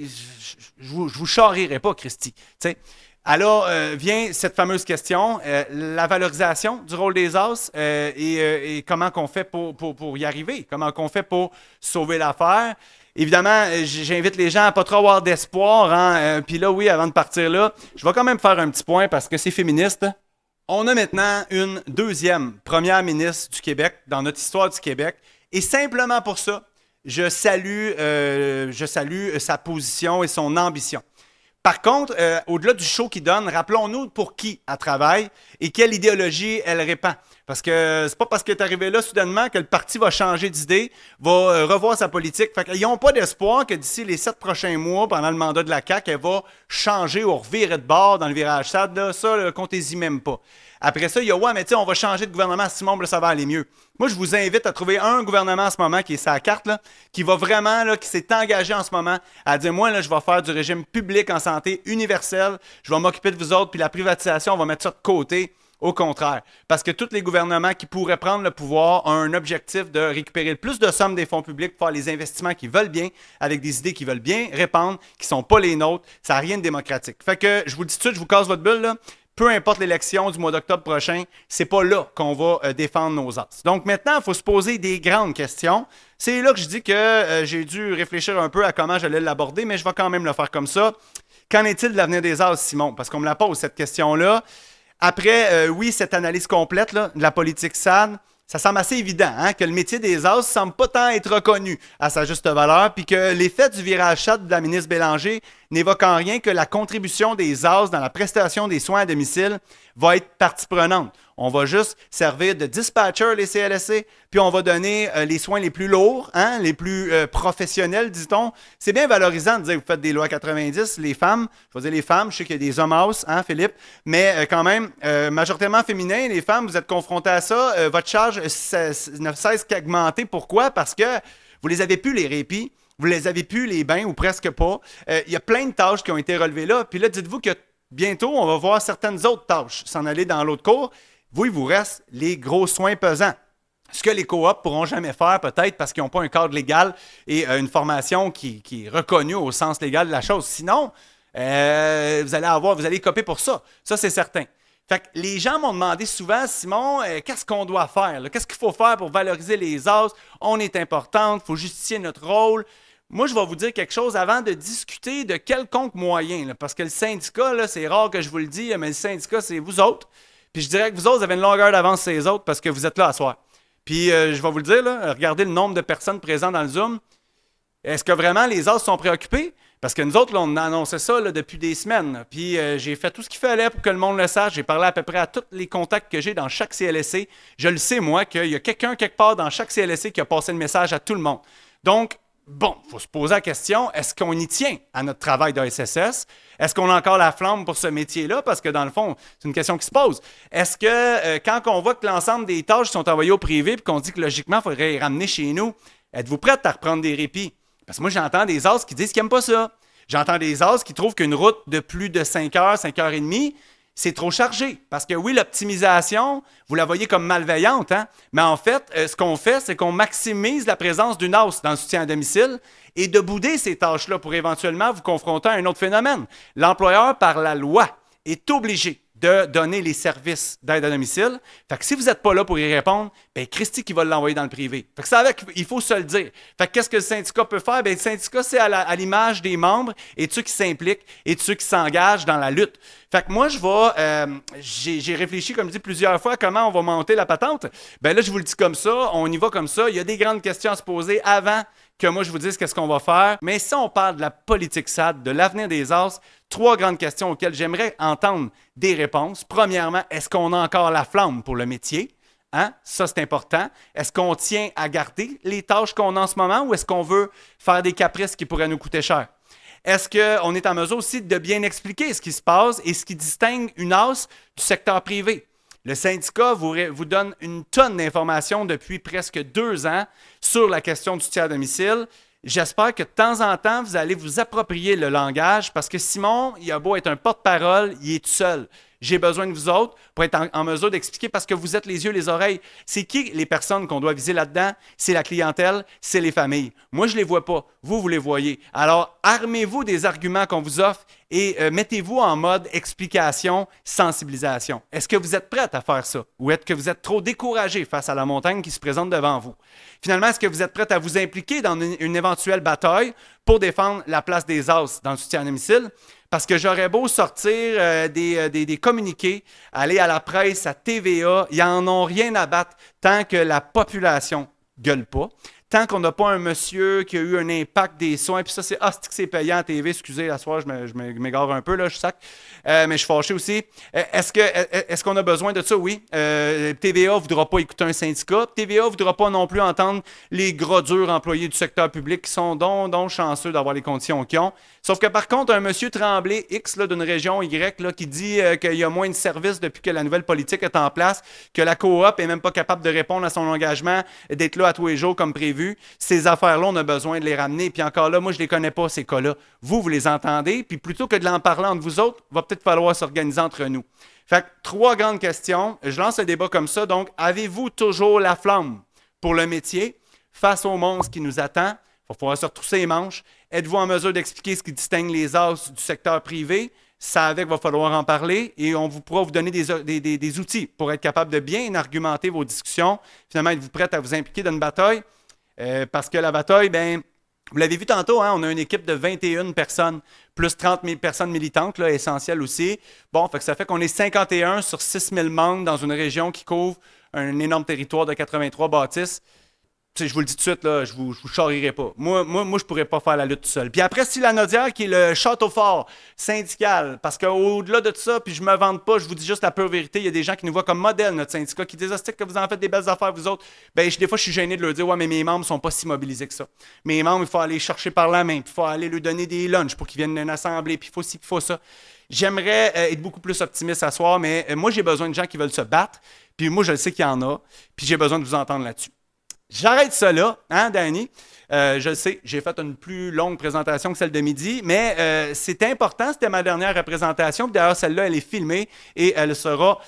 je vous charrierai pas, Christy. Tu sais. Alors vient cette fameuse question, la valorisation du rôle des as et comment qu'on fait pour y arriver, comment qu'on fait pour sauver l'affaire. Évidemment, j'invite les gens à ne pas trop avoir d'espoir. Hein, puis là, oui, avant de partir là, je vais quand même faire un petit point parce que c'est féministe. On a maintenant une deuxième première ministre du Québec dans notre histoire du Québec. Et simplement pour ça, je salue sa position et son ambition. Par contre, au-delà du show qu'il donne, rappelons-nous pour qui elle travaille et quelle idéologie elle répand. Parce que c'est pas parce qu'elle est arrivée là soudainement que le parti va changer d'idée, va revoir sa politique. Fait qu'ils n'ont pas d'espoir que d'ici les 7 prochains mois, pendant le mandat de la CAQ, elle va changer ou revirer de bord dans le virage SAD. Là, ça, comptez-y même pas. Après ça, il y a ouais, mais tu sais, on va changer de gouvernement, Simon, là, ça va aller mieux. Moi, je vous invite à trouver un gouvernement en ce moment qui est sa carte, là, qui va vraiment, là, qui s'est engagé en ce moment à dire moi, là, je vais faire du régime public en santé universel, je vais m'occuper de vous autres, puis la privatisation, on va mettre ça de côté. Au contraire, parce que tous les gouvernements qui pourraient prendre le pouvoir ont un objectif de récupérer le plus de sommes des fonds publics pour faire les investissements qu'ils veulent bien, avec des idées qu'ils veulent bien répandre, qui ne sont pas les nôtres. Ça n'a rien de démocratique. Fait que, je vous le dis tout de suite, je vous casse votre bulle, là. Peu importe l'élection du mois d'octobre prochain, c'est pas là qu'on va défendre nos as. Donc maintenant, il faut se poser des grandes questions. C'est là que je dis que j'ai dû réfléchir un peu à comment j'allais l'aborder, mais je vais quand même le faire comme ça. Qu'en est-il de l'avenir des as, Simon? Parce qu'on me la pose, cette question-là. Après, oui, cette analyse complète là, de la politique SAD, ça semble assez évident hein, que le métier des as ne semble pas tant être reconnu à sa juste valeur, puis que l'effet du virage SAD de la ministre Bélanger n'évoque en rien que la contribution des as dans la prestation des soins à domicile va être partie prenante. On va juste servir de dispatcher les CLSC, puis on va donner les soins les plus lourds, hein, les plus professionnels, dit-on. C'est bien valorisant de dire que vous faites des lois 90, les femmes, je vais dire les femmes, je sais qu'il y a des hommes house, hein, Philippe, mais quand même, majoritairement féminin, les femmes, vous êtes confrontés à ça, votre charge ne cesse qu'augmenter. Pourquoi? Parce que vous les avez plus les répits, vous les avez plus les bains ou presque pas. Il y a plein de tâches qui ont été relevées là, puis là, dites-vous que bientôt, on va voir certaines autres tâches s'en aller dans l'autre cours. Vous, il vous reste les gros soins pesants. Ce que les coops pourront jamais faire, peut-être parce qu'ils n'ont pas un cadre légal et une formation qui est reconnue au sens légal de la chose. Sinon, vous allez copier pour ça. Ça, c'est certain. Fait que les gens m'ont demandé souvent, Simon, qu'est-ce qu'on doit faire? Qu'est-ce qu'il faut faire pour valoriser les as? On est importante, il faut justifier notre rôle. Moi, je vais vous dire quelque chose avant de discuter de quelconque moyen, là, parce que le syndicat, là, c'est rare que je vous le dise, mais le syndicat, c'est vous autres. Puis je dirais que vous autres, vous avez une longueur d'avance sur les autres parce que vous êtes là à soir. Puis je vais vous le dire, là, regardez le nombre de personnes présentes dans le Zoom. Est-ce que vraiment les as sont préoccupés? Parce que nous autres, là, on annonçait ça là, depuis des semaines. Là. Puis j'ai fait tout ce qu'il fallait pour que le monde le sache. J'ai parlé à peu près à tous les contacts que j'ai dans chaque CLSC. Je le sais, moi, qu'il y a quelqu'un quelque part dans chaque CLSC qui a passé le message à tout le monde. Donc, Bon, il faut se poser la question, est-ce qu'on y tient à notre travail d'ASSS? Est-ce qu'on a encore la flamme pour ce métier-là? Parce que dans le fond, c'est une question qui se pose. Est-ce que quand on voit que l'ensemble des tâches sont envoyées au privé et qu'on dit que logiquement, il faudrait les ramener chez nous, êtes-vous prête à reprendre des répits? Parce que moi, j'entends des as qui disent qu'ils n'aiment pas ça. J'entends des as qui trouvent qu'une route de plus de 5 heures, 5 heures et demie, c'est trop chargé. Parce que oui, l'optimisation, vous la voyez comme malveillante, hein? Mais en fait, ce qu'on fait, c'est qu'on maximise la présence d'une as dans le soutien à domicile et de bouder ces tâches-là pour éventuellement vous confronter à un autre phénomène. L'employeur, par la loi, est obligé de donner les services d'aide à domicile. Fait que si vous n'êtes pas là pour y répondre, bien, Christy qui va l'envoyer dans le privé. Fait que ça avec, il faut se le dire. Fait que qu'est-ce que le syndicat peut faire? Bien, le syndicat, c'est à l'image des membres et de ceux qui s'impliquent et de ceux qui s'engagent dans la lutte. Fait que moi, j'ai réfléchi, comme je dis plusieurs fois, à comment on va monter la patente. Bien là, je vous le dis comme ça, on y va comme ça. Il y a des grandes questions à se poser avant que moi, je vous dise qu'est-ce qu'on va faire. Mais si on parle de la politique SAD, de l'avenir des as, 3 grandes questions auxquelles j'aimerais entendre des réponses. Premièrement, est-ce qu'on a encore la flamme pour le métier? Hein? Ça, c'est important. Est-ce qu'on tient à garder les tâches qu'on a en ce moment ou est-ce qu'on veut faire des caprices qui pourraient nous coûter cher? Est-ce qu'on est en mesure aussi de bien expliquer ce qui se passe et ce qui distingue une as du secteur privé? Le syndicat vous donne une tonne d'informations depuis presque 2 ans sur la question du soutien à domicile. J'espère que de temps en temps, vous allez vous approprier le langage parce que Simon, il a beau être un porte-parole, il est tout seul. J'ai besoin de vous autres pour être en mesure d'expliquer parce que vous êtes les yeux, les oreilles. C'est qui les personnes qu'on doit viser là-dedans? C'est la clientèle, c'est les familles. Moi, je ne les vois pas. Vous les voyez. Alors, armez-vous des arguments qu'on vous offre et mettez-vous en mode explication, sensibilisation. Est-ce que vous êtes prête à faire ça? Ou est-ce que vous êtes trop découragé face à la montagne qui se présente devant vous? Finalement, est-ce que vous êtes prête à vous impliquer dans une éventuelle bataille pour défendre la place des as dans le soutien à domicile? Parce que j'aurais beau sortir des communiqués, aller à la presse, à TVA, ils n'en ont rien à battre tant que la population ne gueule pas. Tant qu'on n'a pas un monsieur qui a eu un impact des soins, puis ça, c'est c'est payant à TV, excusez, la soirée, je m'égare un peu, là, je sac, mais je suis fâché aussi. Est-ce qu'on a besoin de ça? Oui. TVA ne voudra pas écouter un syndicat. TVA ne voudra pas non plus entendre les gros durs employés du secteur public qui sont donc chanceux d'avoir les conditions qu'ils ont. Sauf que par contre, un monsieur Tremblay X d'une région Y là, qui dit qu'il y a moins de services depuis que la nouvelle politique est en place, que la coop n'est même pas capable de répondre à son engagement d'être là à tous les jours comme prévu, ces affaires-là, on a besoin de les ramener. Puis encore là, moi, je ne les connais pas, ces cas-là. Vous les entendez, puis plutôt que de l'en parler entre vous autres, il va peut-être falloir s'organiser entre nous. Fait que 3 grandes questions. Je lance le débat comme ça. Donc, avez-vous toujours la flamme pour le métier face au monstre qui nous attend? Il va falloir se retrousser les manches. Êtes-vous en mesure d'expliquer ce qui distingue les as du secteur privé? Ça avec, il va falloir en parler et on pourra vous donner des outils pour être capable de bien argumenter vos discussions. Finalement, êtes-vous prête à vous impliquer dans une bataille? Parce que la bataille, bien, vous l'avez vu tantôt, hein, on a une équipe de 21 personnes, plus 30 000 personnes militantes, là, essentielles aussi. Bon, ça fait qu'on est 51 sur 6 000 membres dans une région qui couvre un énorme territoire de 83 bâtisses. Tu sais, je vous le dis tout de suite, là, je vous charrierai pas. Moi, je ne pourrais pas faire la lutte tout seul. Puis après, si la Nodière, qui est le château fort syndical, parce qu'au-delà de tout ça, puis je me vante pas, je vous dis juste la pure vérité, il y a des gens qui nous voient comme modèle, notre syndicat, qui disent que vous en faites des belles affaires, vous autres. Bien, des fois, je suis gêné de leur dire, ouais, mais mes membres ne sont pas si mobilisés que ça. Mes membres, il faut aller chercher par la main, puis il faut aller leur donner des lunchs pour qu'ils viennent d'une assemblée, puis il faut ci, puis il faut ça. J'aimerais être beaucoup plus optimiste à soir, mais moi, j'ai besoin de gens qui veulent se battre, puis moi, je le sais qu'il y en a, puis j'ai besoin de vous entendre là-dessus. J'arrête ça là, hein, Danny? Je le sais, j'ai fait une plus longue présentation que celle de midi, mais c'était important, c'était ma dernière représentation. D'ailleurs, celle-là, elle est filmée et elle sera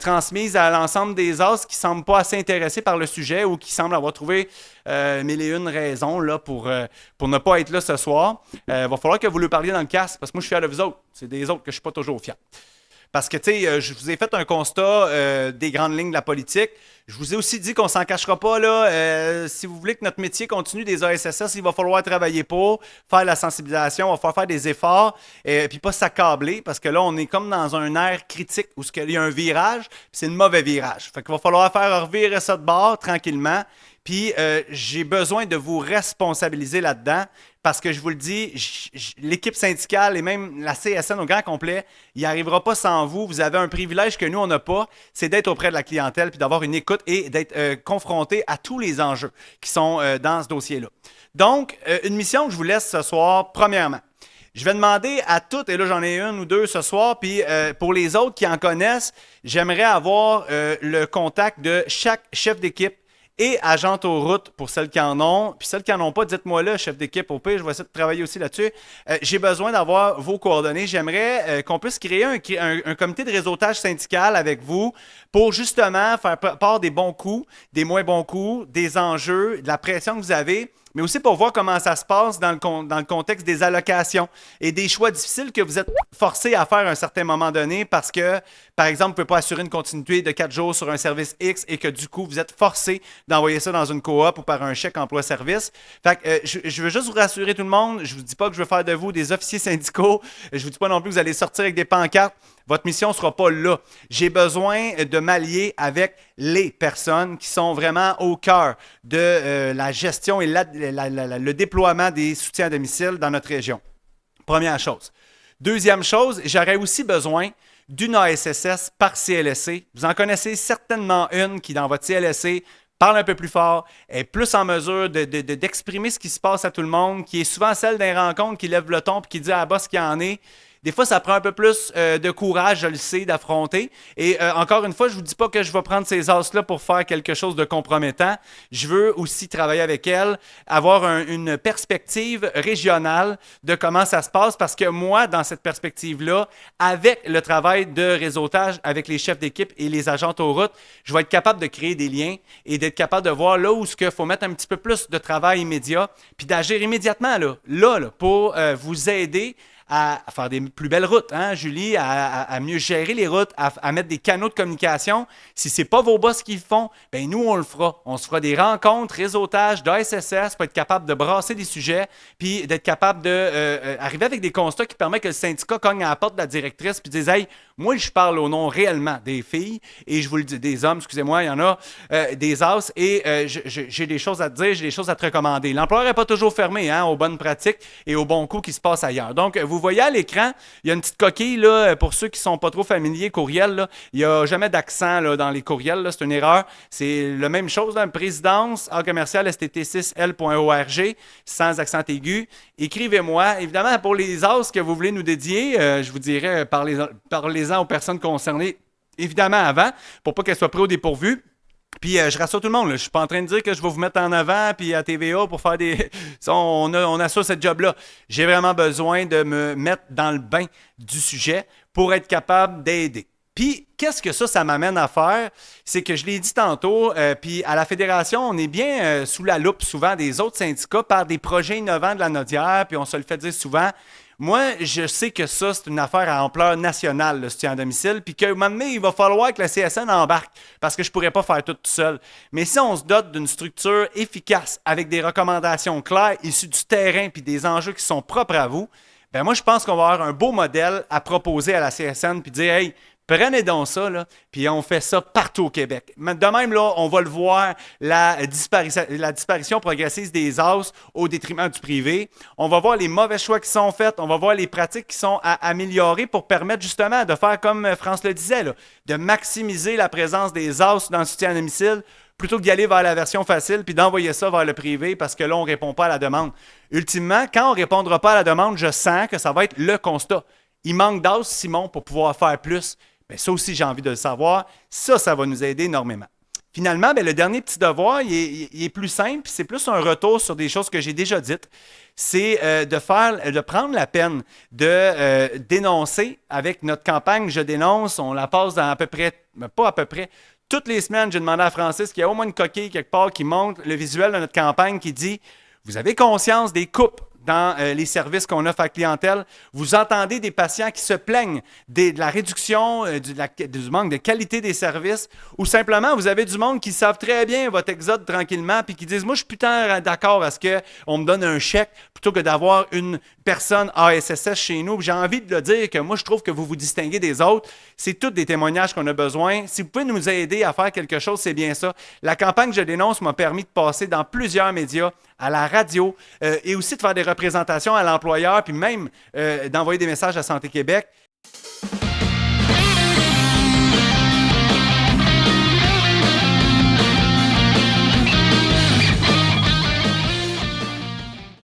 transmise à l'ensemble des as qui ne semblent pas assez intéressés par le sujet ou qui semblent avoir trouvé 1001 raisons là, pour ne pas être là ce soir. Il va falloir que vous lui parliez dans le casque, parce que moi, je suis fier de vous autres. C'est des autres que je ne suis pas toujours fier. Parce que, tu sais, je vous ai fait un constat des grandes lignes de la politique. Je vous ai aussi dit qu'on ne s'en cachera pas, là. Si vous voulez que notre métier continue des ASSS, il va falloir travailler pour, faire la sensibilisation, il va falloir faire des efforts, puis pas s'accabler, parce que là, on est comme dans un air critique où il y a un virage, puis c'est un mauvais virage. Fait qu'il va falloir faire revirer ça de bord tranquillement. Puis j'ai besoin de vous responsabiliser là-dedans parce que je vous le dis, l'équipe syndicale et même la CSN au grand complet, il n'y arrivera pas sans vous. Vous avez un privilège que nous, on n'a pas, c'est d'être auprès de la clientèle puis d'avoir une écoute et d'être confronté à tous les enjeux qui sont dans ce dossier-là. Donc, une mission que je vous laisse ce soir, premièrement. Je vais demander à toutes, et là j'en ai une ou deux ce soir, puis pour les autres qui en connaissent, j'aimerais avoir le contact de chaque chef d'équipe et agente aux routes pour celles qui en ont. Puis celles qui n'en ont pas, dites-moi là, chef d'équipe, au pire, je vais essayer de travailler aussi là-dessus. J'ai besoin d'avoir vos coordonnées. J'aimerais qu'on puisse créer un comité de réseautage syndical avec vous pour justement faire part des bons coups, des moins bons coups, des enjeux, de la pression que vous avez, mais aussi pour voir comment ça se passe dans le contexte des allocations et des choix difficiles que vous êtes forcés à faire à un certain moment donné parce que, par exemple, vous ne pouvez pas assurer une continuité de 4 jours sur un service X et que du coup, vous êtes forcé d'envoyer ça dans une coop ou par un chèque emploi-service. Fait que je veux juste vous rassurer tout le monde. Je ne vous dis pas que je veux faire de vous des officiers syndicaux. Je ne vous dis pas non plus que vous allez sortir avec des pancartes. Votre mission ne sera pas là. J'ai besoin de m'allier avec les personnes qui sont vraiment au cœur de la gestion et le déploiement des soutiens à domicile dans notre région. Première chose. Deuxième chose, j'aurais aussi besoin d'une ASSS par CLSC. Vous en connaissez certainement une qui, dans votre CLSC, parle un peu plus fort, est plus en mesure d'exprimer ce qui se passe à tout le monde, qui est souvent celle d'un rencontre qui lève le ton et qui dit à la boss qu'il y en est. Des fois, ça prend un peu plus de courage, je le sais, d'affronter. Et encore une fois, je ne vous dis pas que je vais prendre ces as-là pour faire quelque chose de compromettant. Je veux aussi travailler avec elle, avoir une perspective régionale de comment ça se passe, parce que moi, dans cette perspective-là, avec le travail de réseautage avec les chefs d'équipe et les agentes aux routes, je vais être capable de créer des liens et d'être capable de voir là où il faut mettre un petit peu plus de travail immédiat, puis d'agir immédiatement là, pour vous aider à faire des plus belles routes, hein, Julie, à mieux gérer les routes, à mettre des canaux de communication. Si ce n'est pas vos boss qui le font, bien nous, on le fera. On se fera des rencontres, réseautage, d'ASSS pour être capable de brasser des sujets, puis d'être capable d'arriver avec des constats qui permettent que le syndicat cogne à la porte de la directrice puis dise « Hey, moi, je parle au nom réellement des filles, et je vous le dis, des hommes, excusez-moi, il y en a, des as, et j'ai des choses à te dire, j'ai des choses à te recommander. » L'employeur n'est pas toujours fermé aux bonnes pratiques et aux bons coups qui se passent ailleurs. Donc, vous voyez à l'écran, il y a une petite coquille, là, pour ceux qui ne sont pas trop familiers, courriel, là, il n'y a jamais d'accent là, dans les courriels, là, c'est une erreur. C'est la même chose, là, présidence, commercial, stt6l.org, sans accent aigu. Écrivez-moi. Évidemment, pour les as que vous voulez nous dédier, je vous dirais, parlez-en aux personnes concernées, évidemment avant, pour pas qu'elles soient prises au dépourvu. Puis je rassure tout le monde, là, je ne suis pas en train de dire que je vais vous mettre en avant puis à TVA pour faire des... on assure ce job-là. J'ai vraiment besoin de me mettre dans le bain du sujet pour être capable d'aider. Puis, qu'est-ce que ça m'amène à faire? C'est que je l'ai dit tantôt, puis à la Fédération, on est bien sous la loupe souvent des autres syndicats par des projets innovants de la Nodière, puis on se le fait dire souvent. Moi, je sais que ça, c'est une affaire à ampleur nationale, le soutien à domicile, puis qu'à un moment donné, il va falloir que la CSN embarque, parce que je ne pourrais pas faire tout seul. Mais si on se dote d'une structure efficace, avec des recommandations claires, issues du terrain, puis des enjeux qui sont propres à vous, ben moi, je pense qu'on va avoir un beau modèle à proposer à la CSN, puis dire « Hey, prenez donc ça, là, puis on fait ça partout au Québec. » De même, là, on va le voir, la disparition progressive des as au détriment du privé. On va voir les mauvais choix qui sont faits. On va voir les pratiques qui sont à améliorer pour permettre justement de faire comme France le disait, là, de maximiser la présence des as dans le soutien à domicile plutôt que d'y aller vers la version facile puis d'envoyer ça vers le privé parce que là, on ne répond pas à la demande. Ultimement, quand on ne répondra pas à la demande, je sens que ça va être le constat. Il manque d'as, Simon, pour pouvoir faire plus. Bien, ça aussi, j'ai envie de le savoir. Ça va nous aider énormément. Finalement, bien, le dernier petit devoir, il est plus simple, c'est plus un retour sur des choses que j'ai déjà dites. C'est de prendre la peine de dénoncer avec notre campagne Je dénonce. On la passe dans à peu près, pas à peu près, toutes les semaines, j'ai demandé à Francis qu'il y a au moins une coquille quelque part qui montre le visuel de notre campagne qui dit « Vous avez conscience des coupes dans les services qu'on offre à la clientèle. Vous entendez des patients qui se plaignent de la réduction, du manque de qualité des services, ou simplement, vous avez du monde qui savent très bien votre exode tranquillement, puis qui disent, moi, je suis putain d'accord à ce qu'on me donne un chèque plutôt que d'avoir une personne ASSS chez nous. J'ai envie de le dire que moi, je trouve que vous vous distinguez des autres. C'est tous des témoignages qu'on a besoin. Si vous pouvez nous aider à faire quelque chose, c'est bien ça. La campagne Je dénonce m'a permis de passer dans plusieurs médias à la radio et aussi de faire des représentations à l'employeur, puis même d'envoyer des messages à Santé Québec.